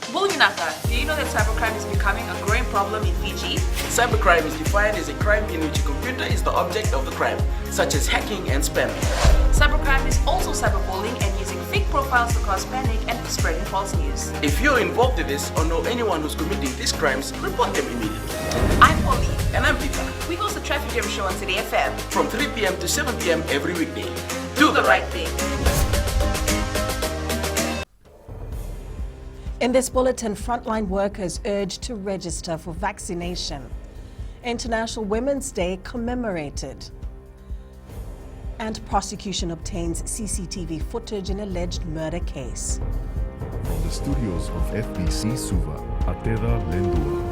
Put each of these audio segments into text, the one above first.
Bulginaka, do you know that cybercrime is becoming a growing problem in Fiji? Cybercrime is defined as a crime in which a computer is the object of the crime, such as hacking and spamming. Cybercrime is also cyberbullying and using fake profiles to cause panic and spreading false news. If you're involved in this or know anyone who's committing these crimes, report them immediately. I'm Polly. And I'm Peter. We host the Traffic Jam Show on City FM. From 3 p.m. to 7 p.m. every weekday. Do the right thing. In this bulletin, frontline workers urged to register for vaccination. International Women's Day commemorated. And prosecution obtains CCTV footage in alleged murder case. From the studios of FBC Suva, Atera Lendua.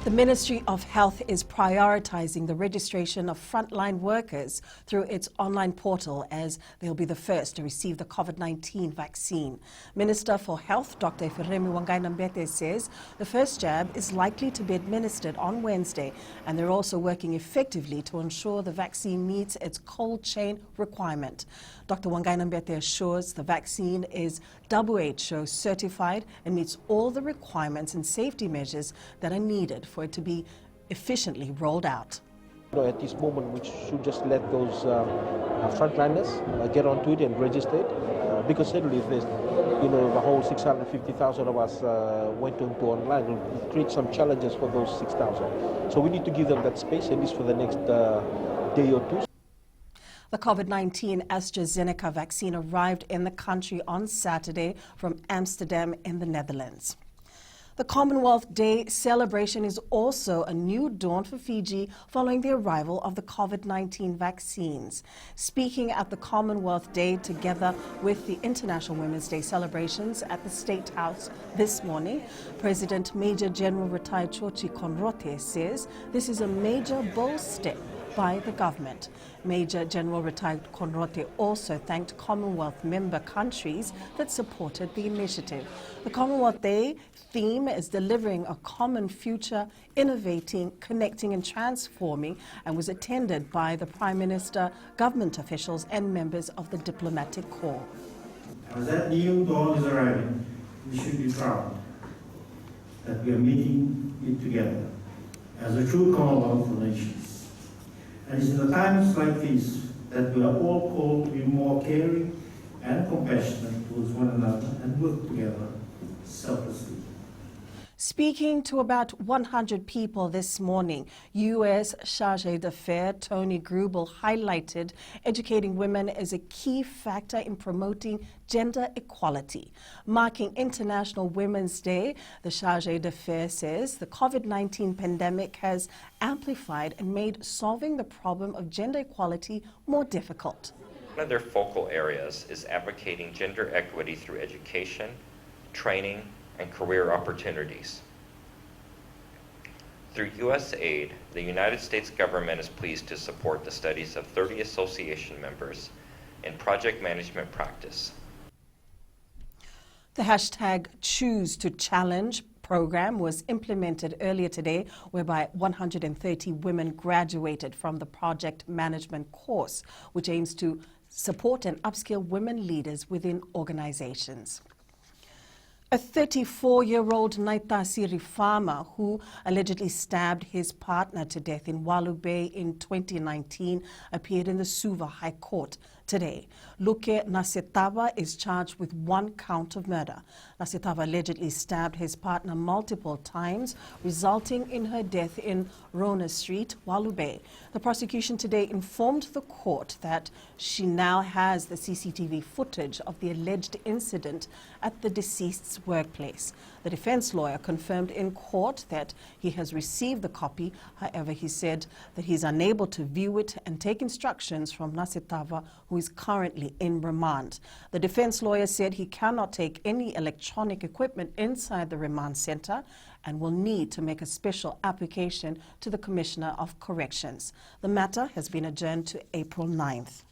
The Ministry of Health is prioritizing the registration of frontline workers through its online portal as they'll be the first to receive the COVID-19 vaccine. Minister for Health, Dr. Efiremi Wangai-Nambete, says the first jab is likely to be administered on Wednesday, and they're also working effectively to ensure the vaccine meets its cold chain requirement. Dr. Wangai-Nambete assures the vaccine is WHO certified and meets all the requirements and safety measures that are needed for it to be efficiently rolled out. At this moment, we should just let those frontliners get onto it and register it, because certainly if there's, the whole 650,000 of us went into online, it will create some challenges for those 6,000. So we need to give them that space, at least for the next day or two. The COVID-19 AstraZeneca vaccine arrived in the country on Saturday from Amsterdam in the Netherlands. The Commonwealth Day celebration is also a new dawn for Fiji following the arrival of the COVID-19 vaccines. Speaking at the Commonwealth Day together with the International Women's Day celebrations at the State House this morning, President Major General Retired Chochi Conrote says this is a major bold step by the government. Major General Retired Conrote also thanked Commonwealth member countries that supported the initiative. The Commonwealth Day theme is delivering a common future, innovating, connecting and transforming, and was attended by the Prime Minister, government officials and members of the diplomatic corps. As that new dawn is arriving, we should be proud that we are meeting it together as a true Commonwealth of nations. And it's in the times like these that we are all called to be more caring and compassionate towards one another and work together selflessly. Speaking to about 100 people this morning, U.S. Chargé d'Affaires Tony Grubel highlighted educating women as a key factor in promoting gender equality. Marking International Women's Day, the Chargé d'Affaires says the COVID-19 pandemic has amplified and made solving the problem of gender equality more difficult. One of their focal areas is advocating gender equity through education, training, and career opportunities. Through U.S. aid, the United States government is pleased to support the studies of 30 association members in project management practice. The hashtag Choose to Challenge program was implemented earlier today, whereby 130 women graduated from the project management course, which aims to support and upskill women leaders within organizations. A 34-year-old Naitasiri farmer who allegedly stabbed his partner to death in Walu Bay in 2019 appeared in the Suva High Court today. Luke Nasetava is charged with one count of murder. Nasetava allegedly stabbed his partner multiple times, resulting in her death in Rona Street, Walu Bay. The prosecution today informed the court that she now has the CCTV footage of the alleged incident at the deceased's workplace. The defense lawyer confirmed in court that he has received the copy. However, he said that he's unable to view it and take instructions from Nasetava, who is currently in remand. The defense lawyer said he cannot take any electronic equipment inside the remand center and will need to make a special application to the Commissioner of Corrections. The matter has been adjourned to April 9th.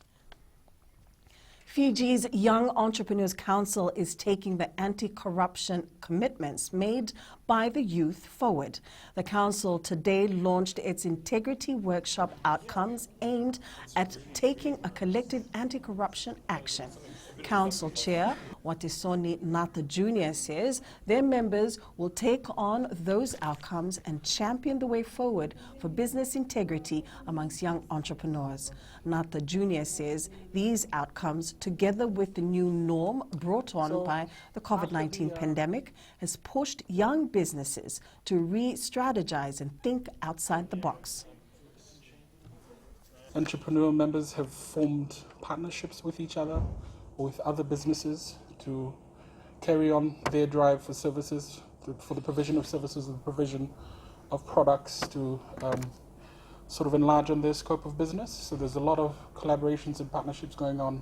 Fiji's Young Entrepreneurs Council is taking the anti-corruption commitments made by the youth forward. The council today launched its integrity workshop outcomes aimed at taking a collective anti-corruption action. Council Chair Watisoni Natha Jr. says their members will take on those outcomes and champion the way forward for business integrity amongst young entrepreneurs. Natha Jr. says these outcomes, together with the new norm brought on by the COVID-19 pandemic, has pushed young businesses to re-strategize and think outside the box. Entrepreneur members have formed partnerships with each other or with other businesses to carry on their drive for services, for the provision of services and the provision of products to sort of enlarge on their scope of business. So there's a lot of collaborations and partnerships going on.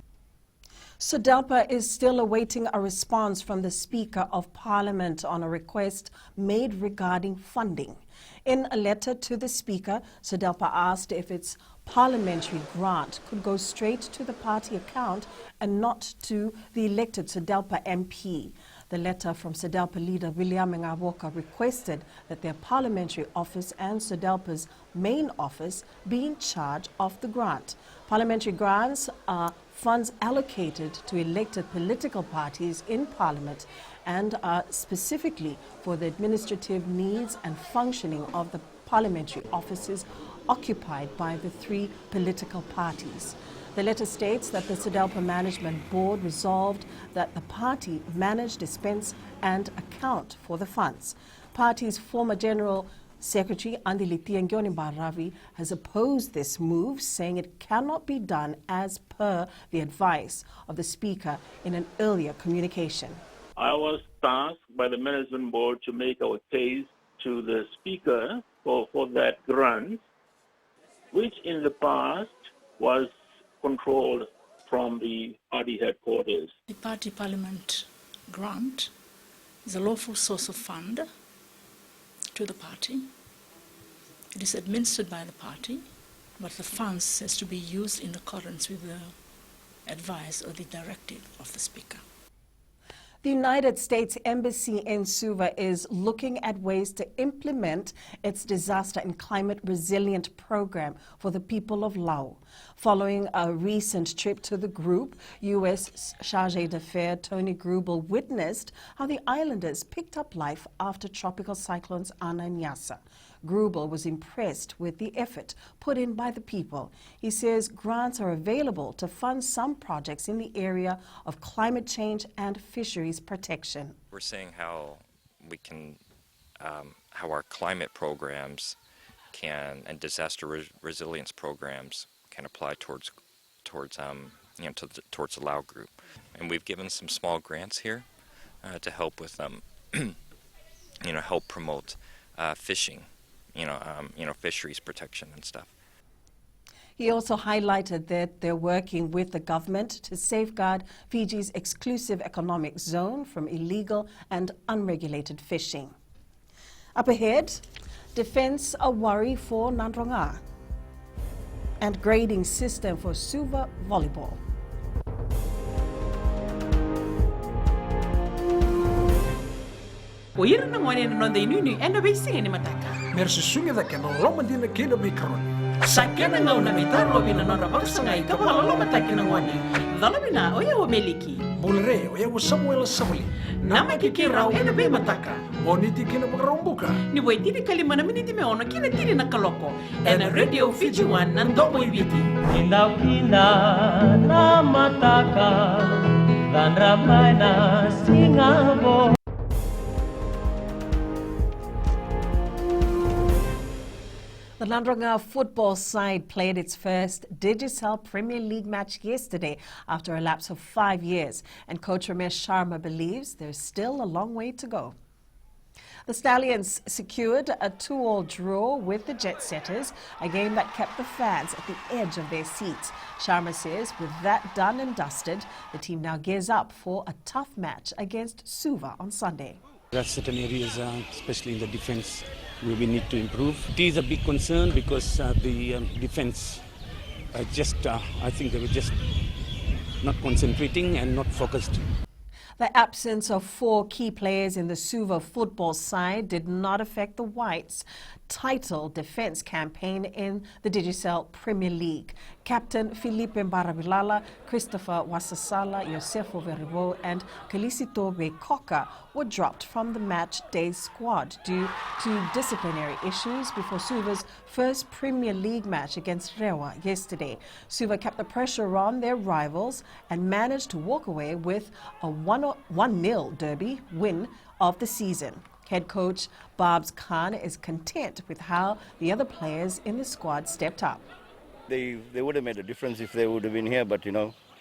SODELPA is still awaiting a response from the Speaker of Parliament on a request made regarding funding. In a letter to the Speaker, SODELPA asked if its parliamentary grant could go straight to the party account and not to the elected SODELPA MP. The letter from SODELPA leader William Ngaboka requested that their parliamentary office and SODELPA's main office be in charge of the grant. Parliamentary grants are funds allocated to elected political parties in Parliament and are specifically for the administrative needs and functioning of the parliamentary offices occupied by the three political parties. The letter states that the SODELPA Management Board resolved that the party manage, dispense and account for the funds. Party's former General Secretary Andili Tiengyoni Baravi has opposed this move, saying it cannot be done as per the advice of the Speaker in an earlier communication. I was tasked by the Management Board to make our case to the Speaker for that grant, which in the past was controlled from the party headquarters. The party parliament grant is a lawful source of fund to the party. It is administered by the party, but the funds has to be used in accordance with the advice or the directive of the Speaker. The United States Embassy in Suva is looking at ways to implement its disaster and climate resilient program for the people of Laos. Following a recent trip to the group, U.S. Chargé d'Affaires Tony Grubel witnessed how the islanders picked up life after tropical cyclones Ana and Yasa. Grubel was impressed with the effort put in by the people. He says grants are available to fund some projects in the area of climate change and fisheries protection. We're seeing how we can, how our climate programs can, and disaster resilience programs can apply towards the Lao group. And we've given some small grants here to help with help promote fishing. Fisheries protection and stuff. He also highlighted that they're working with the government to safeguard Fiji's exclusive economic zone from illegal and unregulated fishing. Up ahead, defense a worry for Nandronga and grading system for Suva Volleyball. Oira na ngone no de nuni ena be singa ni mataka. Mersusunga da kena loma dina kena mikron. Sakena ngau na mitaro bina no rabaksa ka wala loma taki na ngone. Dalabina oya o meliki. Bulre oya o Samuel Samuli. Nama kikirau ena be mataka. Boniti kena magrombuka. Ni wai tiri kalima na miniti me ono kina tiri na kaloko. Ena radio Fiji 1 na ndomo ibiti. Indau kina na mataka. Dan ramai na singabo. The Nandronga football side played its first Digicel Premier League match yesterday after a lapse of 5 years, and coach Ramesh Sharma believes there's still a long way to go. The Stallions secured a 2-2 draw with the Jet Setters, a game that kept the fans at the edge of their seats. Sharma says with that done and dusted, the team now gears up for a tough match against Suva on Sunday. There are certain areas, especially in the defence, where we need to improve. It is a big concern because the defence, I think they were just not concentrating and not focused. The absence of 4 key players in the Suva football side did not affect the Whites. title defense campaign in the Digicel Premier League. Captain Felipe Mbarabilala, Christopher Wasasala, Yosefo Veribo and Kalisitobe Koka were dropped from the match day squad due to disciplinary issues before Suva's first Premier League match against Rewa yesterday. Suva kept the pressure on their rivals and managed to walk away with a 1-0 derby win of the season. Head coach Babs Khan is content with how the other players in the squad stepped up. They would have made a difference if they would have been here, but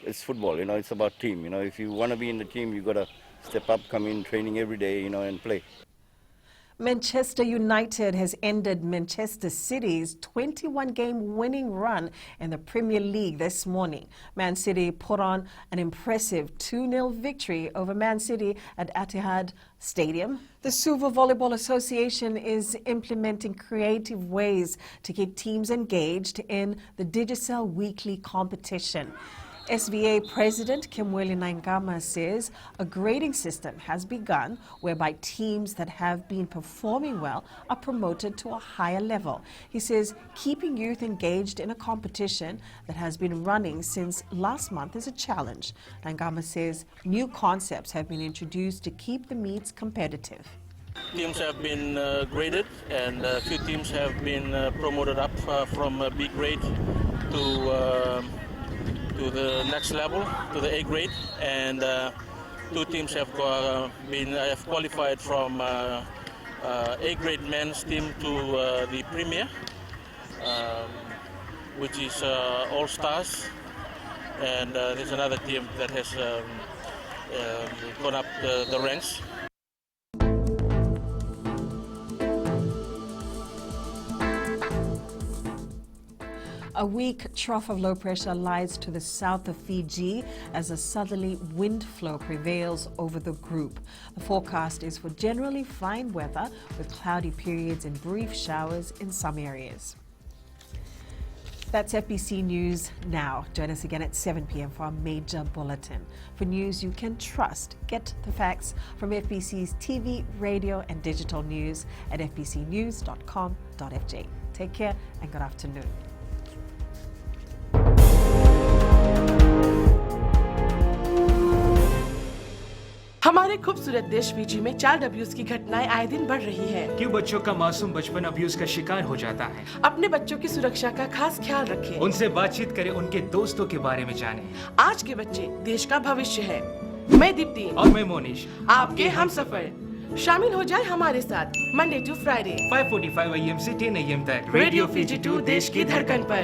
it's football, it's about team. If you want to be in the team, you got to step up, come in training every day, and play. Manchester United has ended Manchester City's 21-game winning run in the Premier League this morning. Man City put on an impressive 2-0 victory over Man City at Etihad Stadium. The Suva Volleyball Association is implementing creative ways to keep teams engaged in the Digicel weekly competition. SVA President Kimweli Naingama says a grading system has begun whereby teams that have been performing well are promoted to a higher level. He says keeping youth engaged in a competition that has been running since last month is a challenge. Naingama says new concepts have been introduced to keep the meets competitive. Teams have been graded, and a few teams have been promoted up from B grade to the next level, to the A grade, and 2 teams have qualified from A grade men's team to the Premier, which is All Stars, and there's another team that has gone up the ranks. A weak trough of low pressure lies to the south of Fiji as a southerly wind flow prevails over the group. The forecast is for generally fine weather with cloudy periods and brief showers in some areas. That's FBC News now. Join us again at 7 p.m. for our major bulletin. For news you can trust, get the facts from FBC's TV, radio and digital news at fbcnews.com.fj. Take care and good afternoon. हमारे खूबसूरत देश Fiji में child abuse की घटनाएं आए दिन बढ़ रही है। क्यों बच्चों का मासूम बचपन अब्यूज का शिकार हो जाता है? अपने बच्चों की सुरक्षा का खास ख्याल रखें। उनसे बातचीत करें, उनके दोस्तों के बारे में जानें। आज के बच्चे देश का भविष्य है। मैं दीप्ति और मैं मोनिश, आपके हमसफर। शामिल हो जाए हमारे साथ मंडे टू फ्राइडे 5:45 AM से 10 AM तक रेडियो फिजी 2 देश की धड़कन पर।